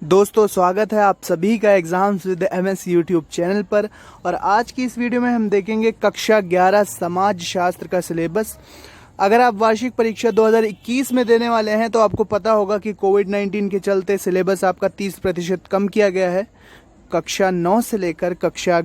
दोस्तों स्वागत है आप सभी का exams with MS YouTube channel पर। और आज की इस वीडियो में हम देखेंगे कक्षा 11 समाज शास्त्र का सिलेबस। अगर आप वार्षिक परीक्षा 2021 में देने वाले हैं तो आपको पता होगा कि कोविड-19 के चलते सिलेबस आपका 30% कम किया गया है। कक्षा 9 से लेकर कक्षा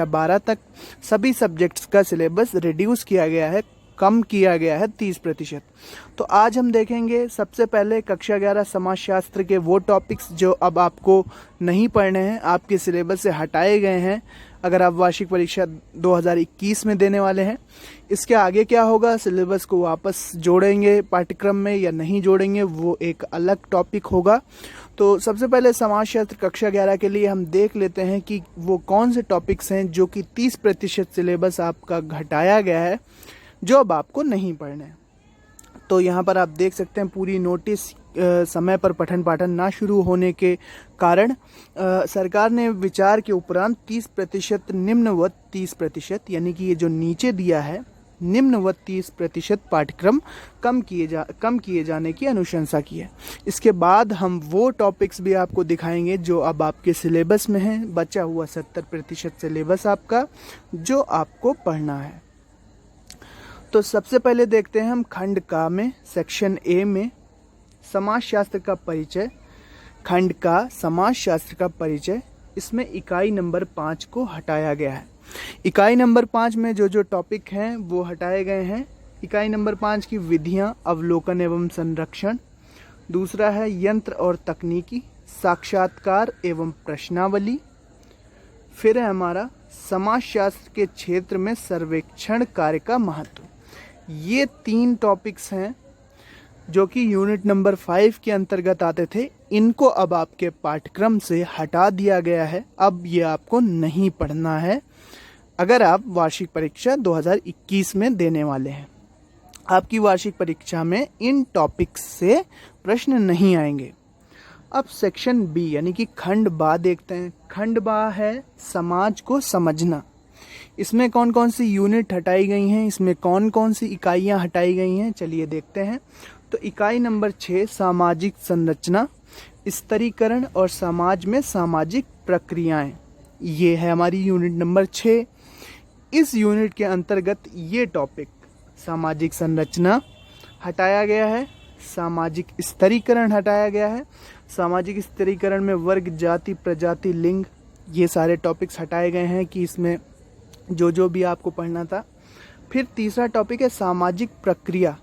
12 तक सभी सब्जेक्ट्स का सिलेबस रिड्यूस किया गया है, कम किया गया है 30%। तो आज हम देखेंगे सबसे पहले कक्षा 11 समाजशास्त्र के वो टॉपिक्स जो अब आपको नहीं पढ़ने हैं, आपके सिलेबस से हटाए गए हैं अगर आप वार्षिक परीक्षा 2021 में देने वाले हैं। इसके आगे क्या होगा, सिलेबस को वापस जोड़ेंगे पाठ्यक्रम में या नहीं जोड़ेंगे, वो एक अलग टॉपिक होगा। तो सबसे पहले समाजशास्त्र कक्षा 11 के लिए हम देख लेते हैं कि वो कौन से टॉपिक्स हैं जो कि 30% सिलेबस आपका घटाया गया है, जो अब आपको नहीं पढ़ने हैं। तो यहाँ पर आप देख सकते हैं पूरी नोटिस समय पर पठन पाठन ना शुरू होने के कारण सरकार ने विचार के उपरांत 30% निम्नवत 30%, यानी कि ये जो नीचे दिया है निम्नवत 30% पाठ्यक्रम कम किए जाने की अनुशंसा की है। इसके बाद हम वो टॉपिक्स भी आपको दिखाएंगे जो अब आपके सिलेबस में हैं, बचा हुआ 70% सिलेबस आपका जो आपको पढ़ना है। तो सबसे पहले देखते हैं हम खंड का में सेक्शन ए में समाजशास्त्र का परिचय। खंड का समाजशास्त्र का परिचय, इसमें इकाई नंबर 5 को हटाया गया है। इकाई नंबर 5 में जो टॉपिक हैं वो हटाए गए हैं। इकाई नंबर 5 की विधियां, अवलोकन एवं संरक्षण। दूसरा है यंत्र और तकनीकी, साक्षात्कार एवं प्रश्नावली। फिर है हमारा समाजशास्त्र के क्षेत्र में सर्वेक्षण कार्य का महत्व। ये 3 टॉपिक्स हैं जो कि यूनिट नंबर 5 के अंतर्गत आते थे। इनको अब आपके पाठ्यक्रम से हटा दिया गया है, अब ये आपको नहीं पढ़ना है अगर आप वार्षिक परीक्षा 2021 में देने वाले हैं। आपकी वार्षिक परीक्षा में इन टॉपिक्स से प्रश्न नहीं आएंगे। अब सेक्शन बी यानी कि खंड बा देखते हैं। खंड बा है समाज को समझना। इसमें कौन कौन सी यूनिट हटाई गई हैं, इसमें कौन कौन सी इकाइयां हटाई गई हैं, चलिए देखते हैं। तो इकाई नंबर 6 सामाजिक संरचना, स्तरीकरण और समाज में सामाजिक प्रक्रियाएं, ये है हमारी यूनिट नंबर 6। इस यूनिट के अंतर्गत ये टॉपिक सामाजिक संरचना हटाया गया है, सामाजिक स्तरीकरण हटाया गया है। सामाजिक स्तरीकरण में वर्ग, जाति, प्रजाति, लिंग, ये सारे टॉपिक्स हटाए गए हैं कि इसमें जो भी आपको पढ़ना था। फिर तीसरा टॉपिक है सामाजिक प्रक्रिया,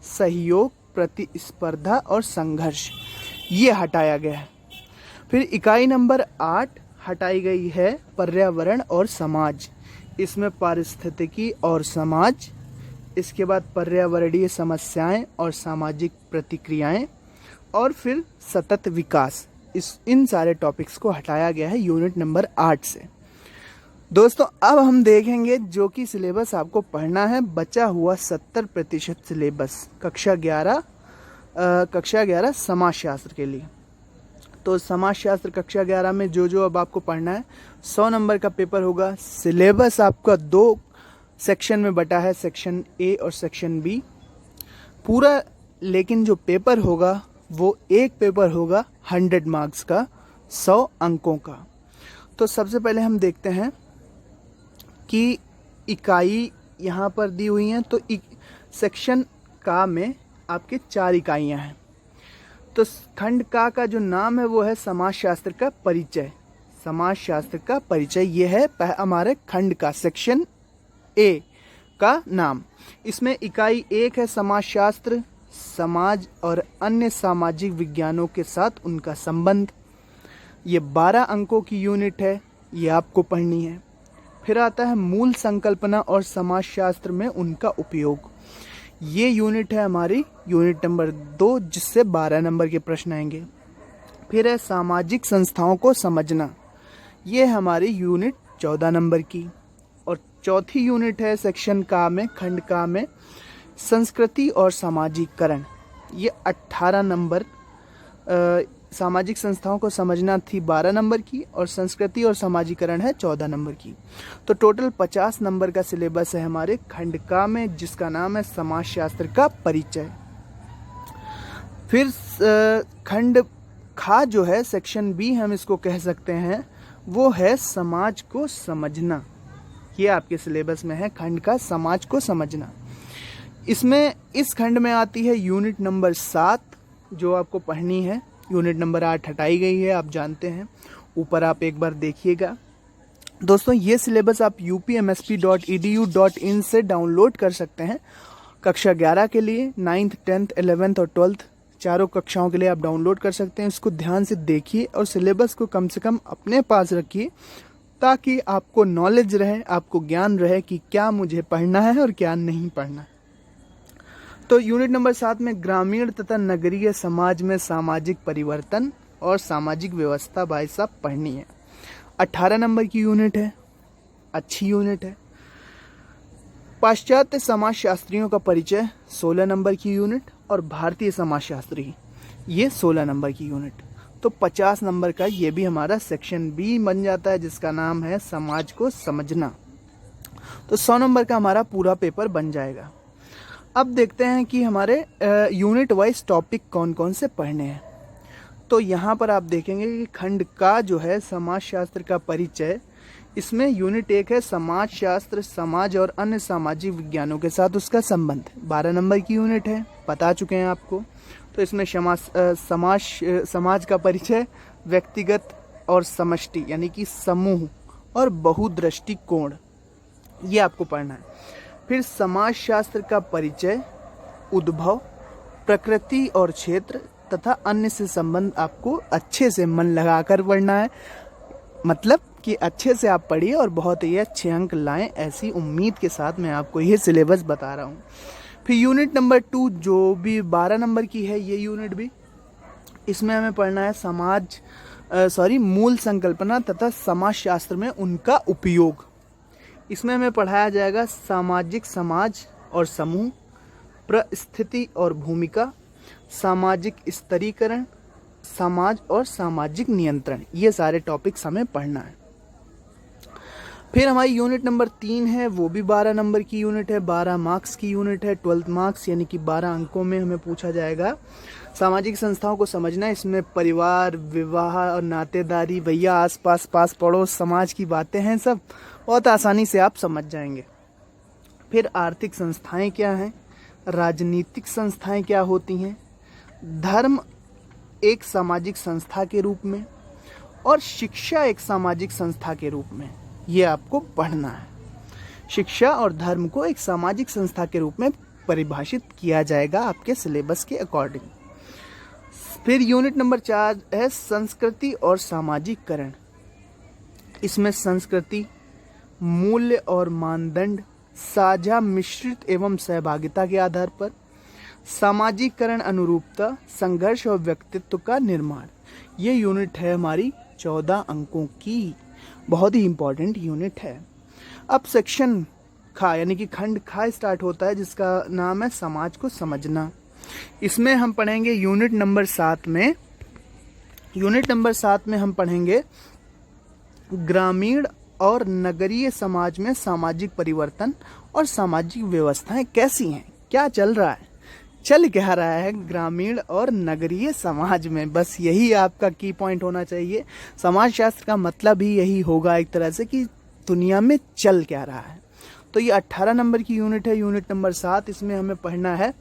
सहयोग, प्रतिस्पर्धा और संघर्ष, ये हटाया गया है। फिर इकाई नंबर 8 हटाई गई है पर्यावरण और समाज। इसमें पारिस्थितिकी और समाज, इसके बाद पर्यावरणीय समस्याएं और सामाजिक प्रतिक्रियाएं, और फिर सतत विकास। इन सारे टॉपिक्स को हटाया गया है यूनिट नंबर 8 से। दोस्तों अब हम देखेंगे जो कि सिलेबस आपको पढ़ना है, बचा हुआ 70% सिलेबस कक्षा 11 समाजशास्त्र के लिए। तो समाजशास्त्र कक्षा 11 में जो अब आपको पढ़ना है, 100 नंबर का पेपर होगा। सिलेबस आपका 2 सेक्शन में बटा है, सेक्शन ए और सेक्शन बी पूरा। लेकिन जो पेपर होगा वो एक पेपर होगा 100 मार्क्स का, 100 अंकों का। तो सबसे पहले हम देखते हैं कि इकाई यहाँ पर दी हुई हैं। तो सेक्शन का में आपके 4 इकाइयाँ हैं। तो खंड का जो नाम है वो है समाजशास्त्र का परिचय। समाजशास्त्र का परिचय ये है हमारे खंड का सेक्शन ए का नाम। इसमें इकाई 1 है समाजशास्त्र, समाज और अन्य सामाजिक विज्ञानों के साथ उनका संबंध। ये 12 अंकों की यूनिट है, ये आपको पढ़नी है। फिर आता है मूल संकल्पना और समाजशास्त्र में उनका उपयोग। ये यूनिट है हमारी यूनिट नंबर 2, जिससे 12 नंबर के प्रश्न आएंगे। फिर है सामाजिक संस्थाओं को समझना, ये हमारी यूनिट 14 नंबर की। और चौथी यूनिट है सेक्शन का में, खंड का में, संस्कृति और सामाजिकरण, ये 18 नंबर। सामाजिक संस्थाओं को समझना थी 12 नंबर की, और संस्कृति और सामाजिकरण है 14 नंबर की। तो टोटल 50 नंबर का सिलेबस है हमारे खंड का में, जिसका नाम है समाजशास्त्र का परिचय। फिर खंड खा जो है सेक्शन बी हम इसको कह सकते हैं, वो है समाज को समझना। ये आपके सिलेबस में है खंड का समाज को समझना। इसमें इस खंड में आती है यूनिट नंबर 7 जो आपको पढ़नी है। यूनिट नंबर 8 हटाई गई है, आप जानते हैं। ऊपर आप एक बार देखिएगा। दोस्तों ये सिलेबस आप upmsp.edu.in से डाउनलोड कर सकते हैं। कक्षा 11 के लिए 9th 10th 11th और 12th चारों कक्षाओं के लिए आप डाउनलोड कर सकते हैं। इसको ध्यान से देखिए और सिलेबस को कम से कम अपने पास रखिए ताकि आपको नॉलेज रहे, आपको ज्ञान रहे कि क्या मुझे पढ़ना है और क्या नहीं पढ़ना है। तो यूनिट नंबर 7 में ग्रामीण तथा नगरीय समाज में सामाजिक परिवर्तन और सामाजिक व्यवस्था भाई साहब पढ़नी है। 18 नंबर की यूनिट है, अच्छी यूनिट है। पाश्चात्य समाजशास्त्रियों का परिचय 16 नंबर की यूनिट और भारतीय समाजशास्त्री ये 16 नंबर की यूनिट। तो 50 नंबर का ये भी हमारा सेक्शन बी बन जाता है जिसका नाम है समाज को समझना। तो 100 नंबर का हमारा पूरा पेपर बन जाएगा। अब देखते हैं कि हमारे यूनिट वाइज टॉपिक कौन कौन से पढ़ने हैं। तो यहाँ पर आप देखेंगे कि खंड का जो है समाजशास्त्र का परिचय, इसमें यूनिट 1 है समाजशास्त्र, समाज और अन्य सामाजिक विज्ञानों के साथ उसका संबंध। 12 नंबर की यूनिट है, बता चुके हैं आपको। तो इसमें समाज का परिचय, व्यक्तिगत और समष्टि यानी कि समूह और बहुदृष्टिकोण, ये आपको पढ़ना है। फिर समाजशास्त्र का परिचय, उद्भव, प्रकृति और क्षेत्र तथा अन्य से संबंध आपको अच्छे से मन लगाकर पढ़ना है। मतलब कि अच्छे से आप पढ़िए और बहुत ही अच्छे अंक लाएं, ऐसी उम्मीद के साथ मैं आपको ये सिलेबस बता रहा हूँ। फिर यूनिट नंबर 2 जो भी 12 नंबर की है, ये यूनिट भी, इसमें हमें पढ़ना है मूल संकल्पना तथा समाजशास्त्र में उनका उपयोग। इसमें हमें पढ़ाया जाएगा सामाजिक समाज और समूह, परिस्थिति और भूमिका, सामाजिक स्तरीकरण, समाज और सामाजिक नियंत्रण, ये सारे टॉपिक्स हमें पढ़ना है। फिर हमारी यूनिट नंबर 3 है, वो भी 12 नंबर की यूनिट है, 12 मार्क्स की यूनिट है, 12 मार्क्स यानी कि 12 अंकों में हमें पूछा जाएगा सामाजिक संस्थाओं को समझना। इसमें परिवार, विवाह और नातेदारी, भैया आस पास पड़ोस, समाज की बातें हैं, सब बहुत आसानी से आप समझ जाएंगे। फिर आर्थिक संस्थाएं क्या हैं, राजनीतिक संस्थाएं क्या होती हैं, धर्म एक सामाजिक संस्था के रूप में और शिक्षा एक सामाजिक संस्था के रूप में, ये आपको पढ़ना है। शिक्षा और धर्म को एक सामाजिक संस्था के रूप में परिभाषित किया जाएगा आपके सिलेबस के अकॉर्डिंग। फिर यूनिट नंबर 4 है संस्कृति और सामाजिकरण। इसमें संस्कृति, मूल्य और मानदंड, साझा, मिश्रित एवं सहभागिता के आधार पर, सामाजिकरण, अनुरूपता, संघर्ष और व्यक्तित्व का निर्माण, ये यूनिट है हमारी 14 अंकों की, बहुत ही इंपॉर्टेंट यूनिट है। अब सेक्शन खा यानी कि खंड खा स्टार्ट होता है जिसका नाम है समाज को समझना। इसमें हम पढ़ेंगे यूनिट नंबर 7 में हम पढ़ेंगे ग्रामीण और नगरीय समाज में सामाजिक परिवर्तन और सामाजिक व्यवस्थाएं कैसी हैं, क्या चल रहा है, चल क्या रहा है ग्रामीण और नगरीय समाज में। बस यही आपका की पॉइंट होना चाहिए। समाजशास्त्र का मतलब ही यही होगा एक तरह से कि दुनिया में चल क्या रहा है। तो ये 18 नंबर की यूनिट है, यूनिट नंबर 7। इसमें हमें पढ़ना है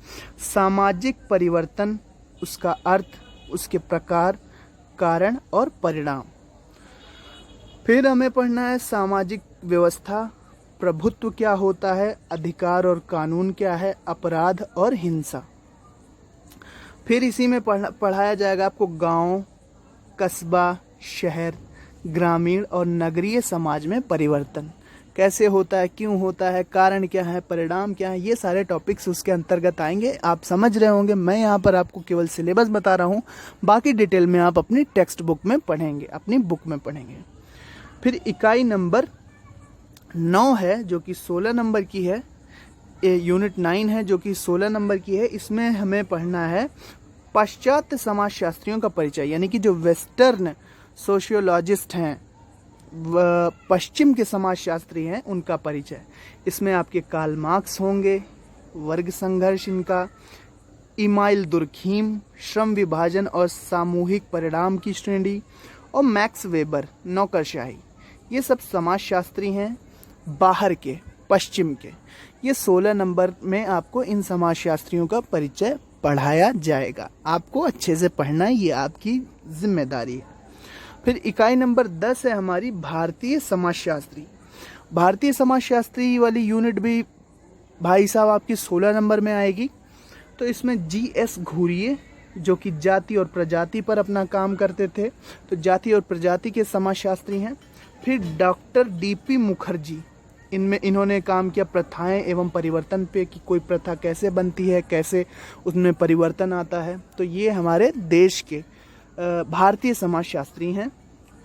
सामाजिक परिवर्तन, उसका अर्थ, उसके प्रकार, कारण और परिणाम। फिर हमें पढ़ना है सामाजिक व्यवस्था, प्रभुत्व क्या होता है, अधिकार और कानून क्या है, अपराध और हिंसा। फिर इसी में पढ़ाया जाएगा आपको गांव, कस्बा, शहर, ग्रामीण और नगरीय समाज में परिवर्तन कैसे होता है, क्यों होता है, कारण क्या है, परिणाम क्या है, ये सारे टॉपिक्स उसके अंतर्गत आएंगे। आप समझ रहे होंगे, मैं यहाँ पर आपको केवल सिलेबस बता रहा हूँ, बाकी डिटेल में आप अपनी टेक्स्ट बुक में पढ़ेंगे, अपनी बुक में पढ़ेंगे। फिर इकाई नंबर 9 है जो कि 16 नंबर की है, यूनिट 9 है जो कि 16 नंबर की है। इसमें हमें पढ़ना है पाश्चात्य समाजशास्त्रियों का परिचय, यानी कि जो वेस्टर्न सोशियोलॉजिस्ट हैं, पश्चिम के समाजशास्त्री हैं, उनका परिचय। इसमें आपके कार्ल मार्क्स होंगे, वर्ग संघर्ष इनका, इमाइल दुर्खीम, श्रम विभाजन और सामूहिक परिणाम की श्रेणी, और मैक्स वेबर, नौकरशाही। ये सब समाजशास्त्री हैं बाहर के, पश्चिम के। ये 16 नंबर में आपको इन समाजशास्त्रियों का परिचय पढ़ाया जाएगा। आपको अच्छे से पढ़ना है, ये आपकी जिम्मेदारी है। फिर इकाई नंबर 10 है हमारी भारतीय समाजशास्त्री। भारतीय समाजशास्त्री वाली यूनिट भी भाई साहब आपकी 16 नंबर में आएगी। तो इसमें GS घूरिये जो कि जाति और प्रजाति पर अपना काम करते थे, तो जाति और प्रजाति के समाजशास्त्री हैं। फिर डॉक्टर DP मुखर्जी, इन्होंने काम किया प्रथाएं एवं परिवर्तन पे, कि कोई प्रथा कैसे बनती है, कैसे उसमें परिवर्तन आता है। तो ये हमारे देश के भारतीय समाजशास्त्री हैं।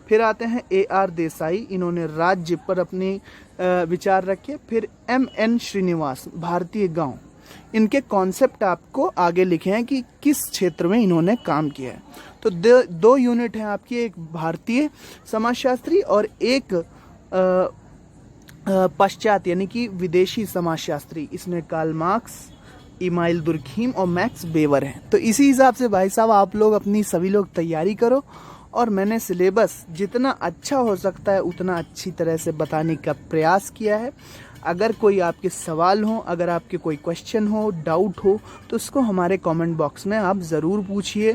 फिर आते हैं AR देसाई, इन्होंने राज्य पर अपने विचार रखे। फिर MN श्रीनिवास, भारतीय गांव। इनके कॉन्सेप्ट आपको आगे लिखे हैं कि किस क्षेत्र में इन्होंने काम किया है। तो दो यूनिट हैं आपकी, एक भारतीय समाजशास्त्री और एक पश्चात यानी कि विदेशी समाजशास्त्री। इसमें कार्ल मार्क्स, इमाइल दुर्खीम और मैक्स वेबर हैं। तो इसी हिसाब से भाई साहब आप लोग अपनी सभी लोग तैयारी करो, और मैंने सिलेबस जितना अच्छा हो सकता है उतना अच्छी तरह से बताने का प्रयास किया है। अगर कोई आपके सवाल हो, अगर आपके कोई क्वेश्चन हो, डाउट हो, तो उसको हमारे कमेंट बॉक्स में आप ज़रूर पूछिए।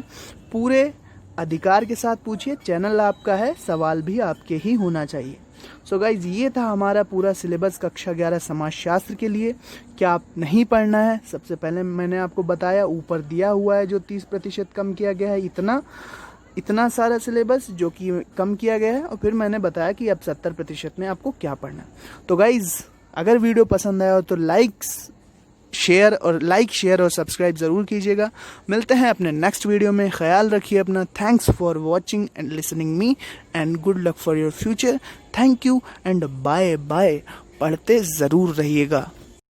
पूरे अधिकार के साथ पूछिए, चैनल आपका है, सवाल भी आपके ही होना चाहिए। सो गाइज, ये था हमारा पूरा सिलेबस कक्षा 11 समाजशास्त्र के लिए। क्या आप नहीं पढ़ना है, सबसे पहले मैंने आपको बताया, ऊपर दिया हुआ है जो 30% कम किया गया है, इतना सारा सिलेबस जो कि कम किया गया है। और फिर मैंने बताया कि अब 70% में आपको क्या पढ़ना है। तो गाइज, अगर वीडियो पसंद आया हो तो लाइक शेयर और सब्सक्राइब ज़रूर कीजिएगा। मिलते हैं अपने नेक्स्ट वीडियो में। ख्याल रखिए अपना। Thanks for watching and listening me, and good luck for your future. Thank you and bye bye. पढ़ते ज़रूर रहिएगा।